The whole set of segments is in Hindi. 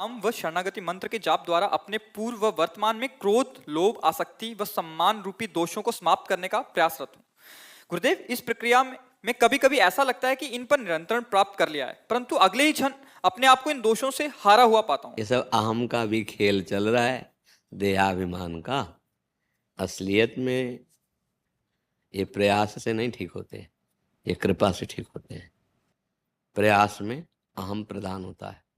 नाम व शरणागति मंत्र के जाप द्वारा अपने पूर्व व वर्तमान में क्रोध, लोभ, आसक्ति व सम्मान रूपी दोषों को समाप्त करने का प्रयासरत हूँ। गुरुदेव, इस प्रक्रिया में कभी कभी ऐसा लगता है कि इन पर नियंत्रण प्राप्त कर लिया है, परंतु अगले ही क्षण अपने आप को इन दोषों से हारा हुआ पाता हूँ। ये सब अहम का भी खेल चल रहा है, देहाभिमान का। असलियत में ये प्रयास से नहीं ठीक होते, ये कृपा से ठीक होते हैं। प्रयास में अहम प्रधान होता है।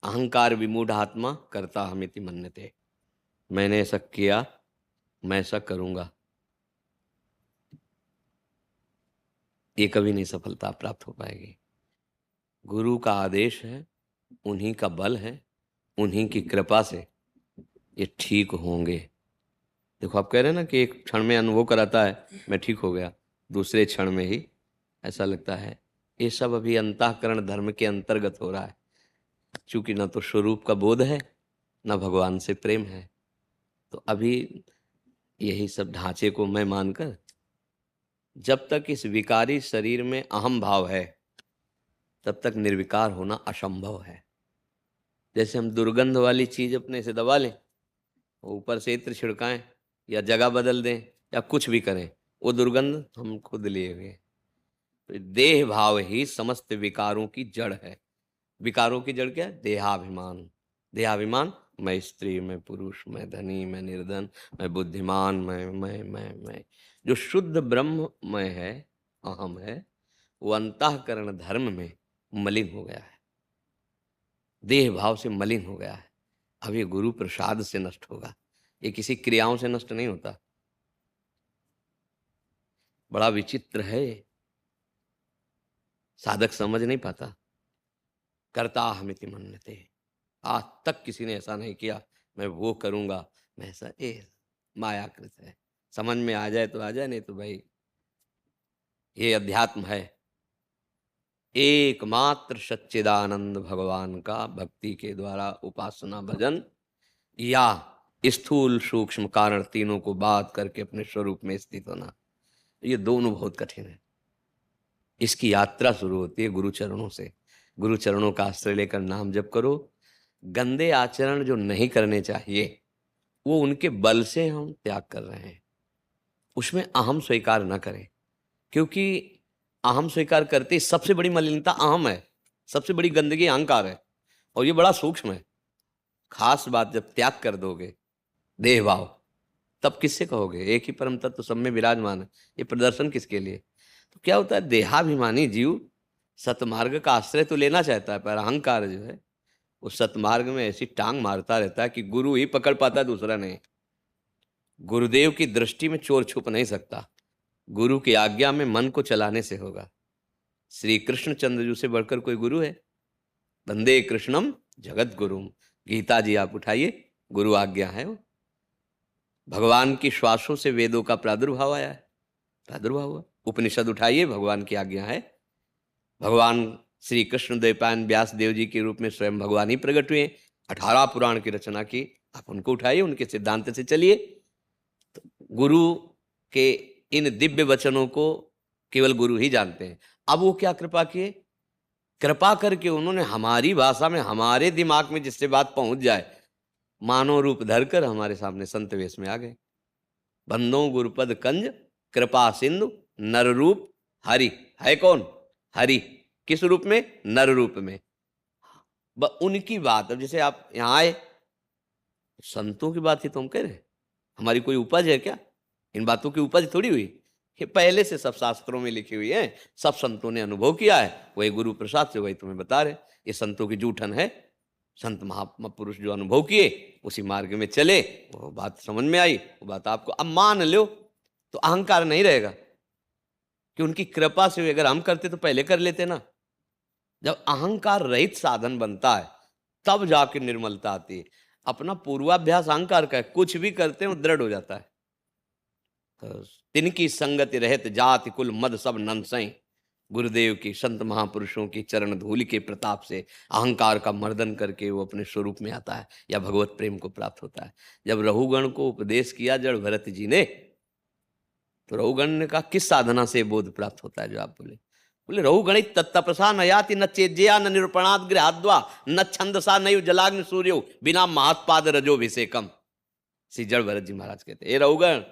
अहंकार विमूढ़ आत्मा करता हमिति मन्यते। मैंने ऐसा किया, मैं ऐसा करूंगा, ये कभी नहीं सफलता प्राप्त हो पाएगी। गुरु का आदेश है, उन्हीं का बल है, उन्हीं की कृपा से ये ठीक होंगे। देखो, आप कह रहे हैं ना कि एक क्षण में अनुभव कराता है मैं ठीक हो गया, दूसरे क्षण में ही ऐसा लगता है। ये सब अभी अंतःकरण धर्म के अंतर्गत हो रहा है, क्योंकि न तो स्वरूप का बोध है, न भगवान से प्रेम है। तो अभी यही सब ढांचे को मैं मानकर, जब तक इस विकारी शरीर में अहम भाव है तब तक निर्विकार होना असंभव है। जैसे हम दुर्गंध वाली चीज अपने से दबा लें, ऊपर से इत्र छिड़काएं या जगह बदल दें या कुछ भी करें, वो दुर्गंध हम खुद लिए हुए। तो देह भाव ही समस्त विकारों की जड़ है। विकारों की जड़ क्या है? देहाभिमान। देहाभिमान, मैं स्त्री, मैं पुरुष, मैं धनी, मैं निर्धन, मैं बुद्धिमान, मैं जो शुद्ध ब्रह्ममय है, अहम है, वो अंतःकरण धर्म में मलिन हो गया है, देह भाव से मलिन हो गया है। अब ये गुरु प्रसाद से नष्ट होगा, ये किसी क्रियाओं से नष्ट नहीं होता। बड़ा विचित्र है, साधक समझ नहीं पाता। करता हमिति मन्यते। आज तक किसी ने ऐसा नहीं किया मैं वो करूंगा, मैं ऐसा, मायाकृत है। समझ में आ जाए तो आ जाए, नहीं तो भाई ये अध्यात्म है। एकमात्र सच्चिदानंद भगवान का भक्ति के द्वारा उपासना भजन, या स्थूल सूक्ष्म कारण तीनों को बात करके अपने स्वरूप में स्थित होना, ये दोनों बहुत कठिन है। इसकी यात्रा शुरू होती है गुरु चरणों से। गुरु चरणों का आश्रय लेकर नाम जप करो। गंदे आचरण जो नहीं करने चाहिए वो उनके बल से हम त्याग कर रहे हैं। उसमें अहम स्वीकार न करें, क्योंकि अहम स्वीकार करते सबसे बड़ी मलिनता अहम है, सबसे बड़ी गंदगी अहंकार है, और ये बड़ा सूक्ष्म है। खास बात, जब त्याग कर दोगे देह भाव, तब किससे कहोगे एक ही परम तत्व सब में विराजमान है, ये प्रदर्शन किसके लिए? तो क्या होता है, देहाभिमानी जीव सतमार्ग का आश्रय तो लेना चाहता है, पर अहंकार जो है वो सतमार्ग में ऐसी टांग मारता रहता है कि गुरु ही पकड़ पाता, दूसरा नहीं। गुरुदेव की दृष्टि में चोर छुप नहीं सकता, गुरु की आज्ञा में मन को चलाने से होगा। श्री कृष्ण चंद्र जी से बढ़कर कोई गुरु है? वंदे कृष्णम जगत गुरुम। गीता जी आप उठाइए, गुरु आज्ञा है वो। भगवान की श्वासों से वेदों का प्रादुर्भाव आया है, प्रादुर्भाव हुआ। उपनिषद उठाइए, भगवान की आज्ञा है। भगवान श्री कृष्ण द्वैपायन व्यास देव जी के रूप में स्वयं भगवान ही प्रकट हुए, 18 पुराण की रचना की, आप उनको उठाइए, उनके सिद्धांत से चलिए। तो गुरु के इन दिव्य वचनों को केवल गुरु ही जानते हैं। अब वो क्या कृपा किए, कृपा करके उन्होंने हमारी भाषा में, हमारे दिमाग में जिससे बात पहुंच जाए, मानव रूप धरकर हमारे सामने संत वेश में आ गए। बंदो गुरुपद कंज कृपा सिंधु नर रूप हरि। है कौन? हरि। किस रूप में? नर रूप में। उनकी बात, अब जैसे आप यहां आए, संतों की बात ही तो हम कह रहे हैं, हमारी कोई उपज है क्या? इन बातों की उपज थोड़ी हुई, ये पहले से सब शास्त्रों में लिखी हुई है, सब संतों ने अनुभव किया है, वही गुरु प्रसाद से वही तुम्हें बता रहे। ये संतों की जूठन है। संत महात्मा पुरुष जो अनुभव किए, उसी मार्ग में चले, वो बात समझ में आई, वो बात आपको अब मान लो, तो अहंकार नहीं रहेगा। कि उनकी कृपा से अगर हम करते तो पहले कर लेते ना। जब अहंकार रहित साधन बनता है तब जाके निर्मलता आती है। अपना पूर्वाभ्यास अहंकार का है, कुछ भी करते हैं वो दृढ़ हो जाता है। तो तिनकी संगति रहत जाति कुल मद सब नंसई। गुरुदेव की, संत महापुरुषों की चरण धूलि के प्रताप से अहंकार का मर्दन करके वो अपने स्वरूप में आता है, या भगवत प्रेम को प्राप्त होता है। जब रहुगण को उपदेश किया जड़ भरत जी ने, तो रहुगण ने कहा किस साधना से बोध प्राप्त होता है जो आप बोले? बोले रहु गणित तत्तपसा न याति न चेज्या न निरूपणाद गृहाद्वा न छंदसा नैव जलाग्नि सूर्यो बिना महात्पाद रजोभिषेकम। श्री जड़ भरत जी महाराज कहते ये रहुगण,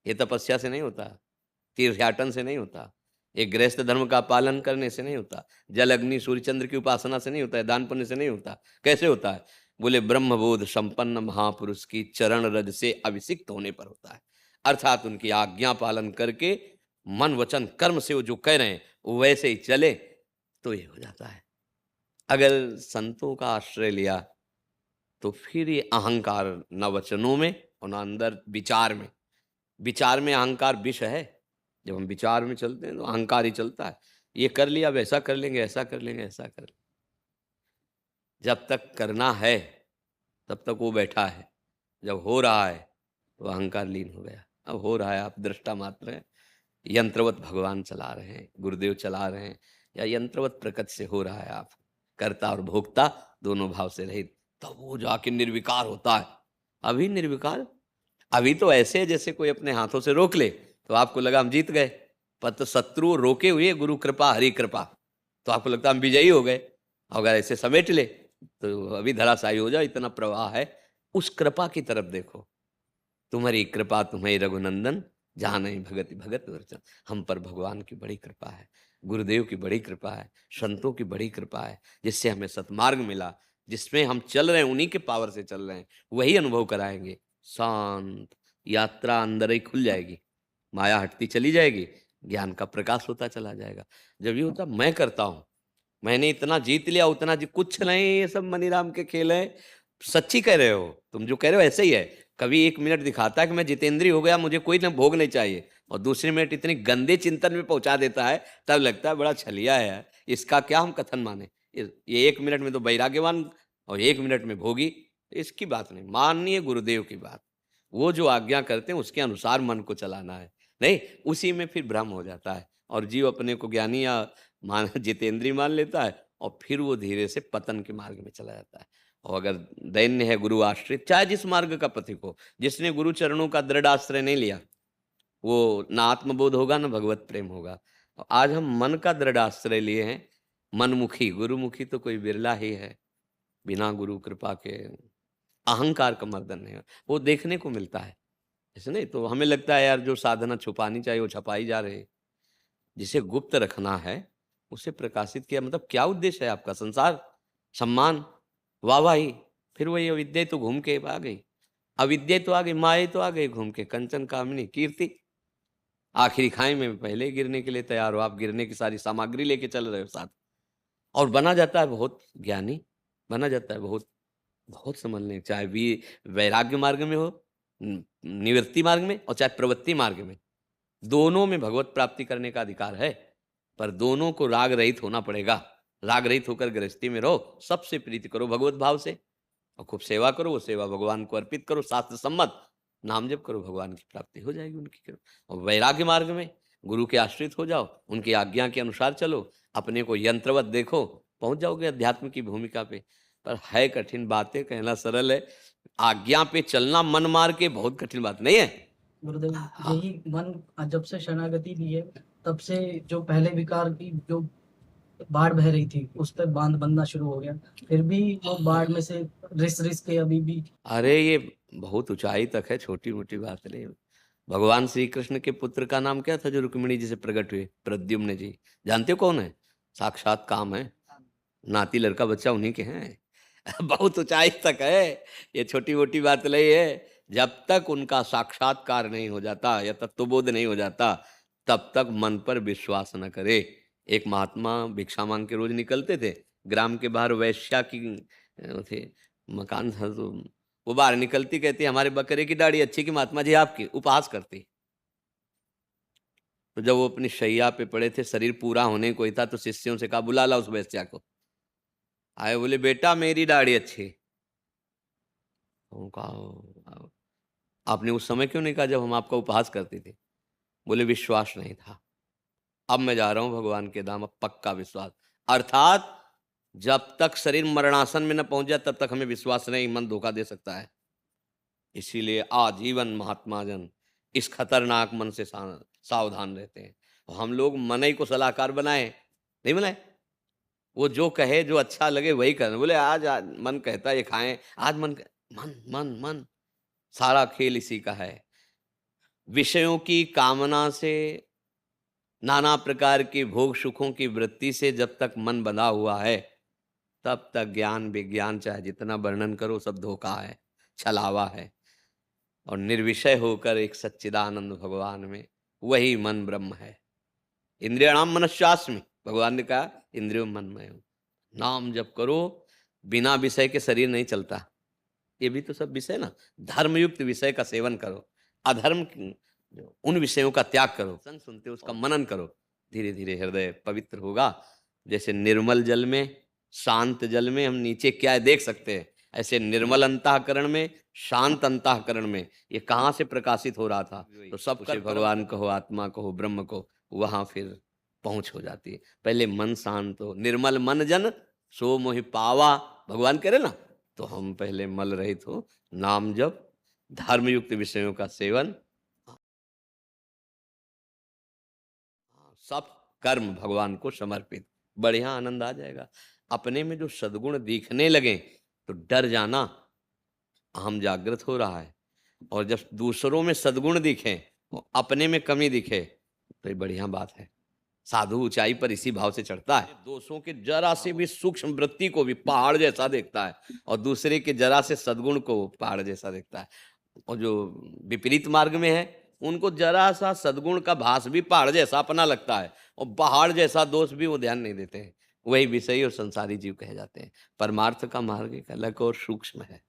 ये तपस्या से नहीं होता, तीर्थयाटन से नहीं होता, एक गृहस्थ धर्म का पालन करने से नहीं होता, जल अग्नि सूर्य चंद्र की उपासना से नहीं होता है, दान पुण्य से नहीं होता। कैसे होता है? बोले ब्रह्मबोध संपन्न महापुरुष की चरण रज से अभिषिक्त होने पर होता है। अर्थात उनकी आज्ञा पालन करके मन वचन कर्म से वो जो कह रहे हैं वो वैसे ही चले तो ये हो जाता है। अगर संतों का आश्रय लिया तो फिर ये अहंकार न वचनों में और न अंदर विचार में। विचार में अहंकार विष है। जब हम विचार में चलते हैं तो अहंकार ही चलता है, ये कर लिया वैसा कर लेंगे, ऐसा कर लेंगे, ऐसा कर लेंगे। जब तक करना है तब तक वो बैठा है, जब हो रहा है तो अहंकार लीन हो गया। अब हो रहा है, आप दृष्टा मात्र हैं, यंत्रवत भगवान चला रहे हैं, गुरुदेव चला रहे हैं, या यंत्रवत प्रकृति से हो रहा है, आप कर्ता और भोक्ता दोनों भाव से रहित, तब वो जाके निर्विकार होता है। अभी निर्विकार, अभी तो ऐसे जैसे कोई अपने हाथों से रोक ले तो आपको लगा हम जीत गए, पर तो शत्रु रोके हुए गुरु कृपा हरि कृपा, तो आपको लगता हम विजयी हो गए। अगर ऐसे समेट ले तो अभी धराशायी हो जाओ, इतना प्रवाह है। उस कृपा की तरफ देखो, तुम्हारी कृपा तुम्हारी रघुनंदन, जहाँ नहीं भगति भगत वर्चन। हम पर भगवान की बड़ी कृपा है, गुरुदेव की बड़ी कृपा है, संतों की बड़ी कृपा है, जिससे हमें सतमार्ग मिला, जिसमें हम चल रहे हैं उन्हीं के पावर से चल रहे हैं, वही अनुभव कराएंगे। शांत यात्रा अंदर ही खुल जाएगी, माया हटती चली जाएगी, ज्ञान का प्रकाश होता चला जाएगा। जब ये होता मैं करता हूँ, मैंने इतना जीत लिया उतना कुछ नहीं, ये सब मनीराम के खेल है। सच्ची कह रहे हो तुम, जो कह रहे हो ऐसे ही है। कभी एक मिनट दिखाता है कि मैं जितेंद्रीय हो गया, मुझे कोई ना भोग नहीं चाहिए, और दूसरी मिनट इतनी गंदे चिंतन में पहुंचा देता है, तब लगता है बड़ा छलिया है, इसका क्या हम कथन माने। ये एक मिनट में तो वैराग्यवान और एक मिनट में भोगी, इसकी बात नहीं, माननीय गुरुदेव की बात। वो जो आज्ञा करते हैं उसके अनुसार मन को चलाना है, नहीं उसी में फिर भ्रम हो जाता है, और जीव अपने को ज्ञानी या मान जितेंद्रीय मान लेता है, और फिर वो धीरे से पतन के मार्ग में चला जाता है। और अगर दैन्य है गुरु आश्रित, चाहे जिस मार्ग का पथिक हो, जिसने गुरु चरणों का दृढ़ आश्रय नहीं लिया, वो ना आत्मबोध होगा ना भगवत प्रेम होगा। आज हम मन का दृढ़ आश्रय लिए हैं, मनमुखी, गुरुमुखी तो कोई बिरला ही है। बिना गुरु कृपा के अहंकार का मर्दन है, वो देखने को मिलता है। ऐसे नहीं तो हमें लगता है यार जो साधना छुपानी चाहिए वो छपाई जा रही है। जिसे गुप्त रखना है उसे प्रकाशित किया। मतलब क्या उद्देश्य है आपका? संसार, सम्मान, वाहवाही, फिर वही अविद्या तो घूम के आ गई, अविद्या तो आ गई, माया तो आ गई घूम के, कंचन कामिनी कीर्ति। आखिरी खाई में पहले ही गिरने के लिए तैयार हो, आप गिरने की सारी सामग्री लेके चल रहे हो साथ, और बना जाता है बहुत ज्ञानी, बना जाता है बहुत बहुत समझने, चाहे वैराग्य मार्ग में हो, निवृत्ति मार्ग में, और चाहे प्रवृत्ति मार्ग में, दोनों में भगवत प्राप्ति करने का अधिकार है। पर दोनों को राग रहित होना पड़ेगा। राग रहित होकर गृहस्थी में रहो, सबसे प्रीति करो भगवत भाव से, और खूब सेवा करो, वो सेवा भगवान को अर्पित करो, शास्त्र सम्मत नाम जप करो, भगवान की प्राप्ति हो जाएगी उनकी कृपा। और वैराग्य मार्ग में गुरु के आश्रित हो जाओ, उनकी आज्ञा के अनुसार चलो, अपने को यंत्रवत देखो, पहुंच जाओगे अध्यात्म की भूमिका पे। पर है कठिन, बातें कहना सरल है, आज्ञा पे चलना मन मार के बहुत कठिन बात नहीं है। गुरुदेव, यही मन जब से शरणागति ली है तब से जो पहले विकार की जो बाढ़ बह रही थी उस पर बांध बनना शुरू हो गया, फिर भी वो बाढ़ में से रिस के अभी भी। अरे ये बहुत ऊंचाई तक है, छोटी मोटी बात नहीं। भगवान श्री कृष्ण के पुत्र का नाम क्या था जो रुक्मिणी जी से प्रकट हुए? प्रद्युम्न जी। जानते हो कौन है? साक्षात काम है, नाती लड़का बच्चा उन्हीं के हैं। बहुत ऊंचाई तक है, ये छोटी मोटी बात नहीं है। जब तक उनका साक्षात्कार नहीं हो जाता या तत्वबोध नहीं हो जाता, तब तक मन पर विश्वास न करे। एक महात्मा भिक्षा मांग के रोज निकलते थे, ग्राम के बाहर वैश्या की थे मकान था, तो वो बाहर निकलती कहती हमारे बकरे की दाढ़ी अच्छी की महात्मा जी आपकी, उपहास करती। तो जब वो अपनी शैया पे पड़े थे, शरीर पूरा होने को ही था, तो शिष्यों से कहा बुला ला उस वैश्या को। आए, बोले बेटा मेरी दाढ़ी अच्छी। कहा आपने उस समय क्यों नहीं कहा जब हम आपका उपहास करते थे? बोले विश्वास नहीं था, अब मैं जा रहा हूं भगवान के धाम, अब पक्का विश्वास। अर्थात जब तक शरीर मरणासन में न पहुंच जाए तब तक हमें विश्वास नहीं, मन धोखा दे सकता है। इसीलिए आजीवन महात्मा जन इस खतरनाक मन से सावधान रहते हैं। हम लोग मन ही को सलाहकार बनाए, नहीं बनाए। वो जो कहे, जो अच्छा लगे वही करना। बोले आज मन कहता है ये खाएं, आज मन मन मन, सारा खेल इसी का है। विषयों की कामना से, नाना प्रकार के भोग सुखों की वृत्ति से जब तक मन बंधा हुआ है, तब तक ज्ञान विज्ञान चाहे जितना वर्णन करो सब धोखा है, छलावा है। और निर्विषय होकर एक सच्चिदानंद भगवान में, वही मन ब्रह्म है। इंद्रियाणाम मनश्चास्मि, भगवान ने कहा इंद्रियों मन में हूं। नाम जप करो, बिना विषय के शरीर नहीं चलता। ये भी तो सब विषय ना। धर्मयुक्त विषय का सेवन करो, अधर्म उन विषयों का त्याग करो। संग सुनते उसका मनन करो, धीरे धीरे हृदय पवित्र होगा। जैसे निर्मल जल में, शांत जल में हम नीचे क्या है देख सकते हैं, ऐसे निर्मल अंतःकरण में, शांत अंतःकरण में ये कहाँ से प्रकाशित हो रहा था। तो सब कुछ भगवान कहो, आत्मा कहो, ब्रह्म को, वहां फिर पहुंच हो जाती है। पहले मन शांत हो। निर्मल मन जन सो मोहि पावा, भगवान कह रहे ना। तो हम पहले मल रहित हो, नाम जप, धर्मयुक्त विषयों का सेवन, सब कर्म भगवान को समर्पित, बढ़िया आनंद आ जाएगा। अपने में जो सद्गुण दिखने लगे तो डर जाना, अहम जागृत हो रहा है। और जब दूसरों में सद्गुण दिखे, अपने में कमी दिखे, तो ये बढ़िया बात है। साधु ऊंचाई पर इसी भाव से चढ़ता है। दोषों के जरा से भी सूक्ष्म वृत्ति को भी पहाड़ जैसा देखता है, और दूसरे के जरा से सद्गुण को पहाड़ जैसा देखता है। और जो विपरीत मार्ग में है, उनको जरा सा सद्गुण का भास भी पहाड़ जैसा अपना लगता है, और पहाड़ जैसा दोष भी वो ध्यान नहीं देते हैं। वही विषयी और संसारी जीव कहे जाते हैं। परमार्थ का मार्ग एक अलग और सूक्ष्म है।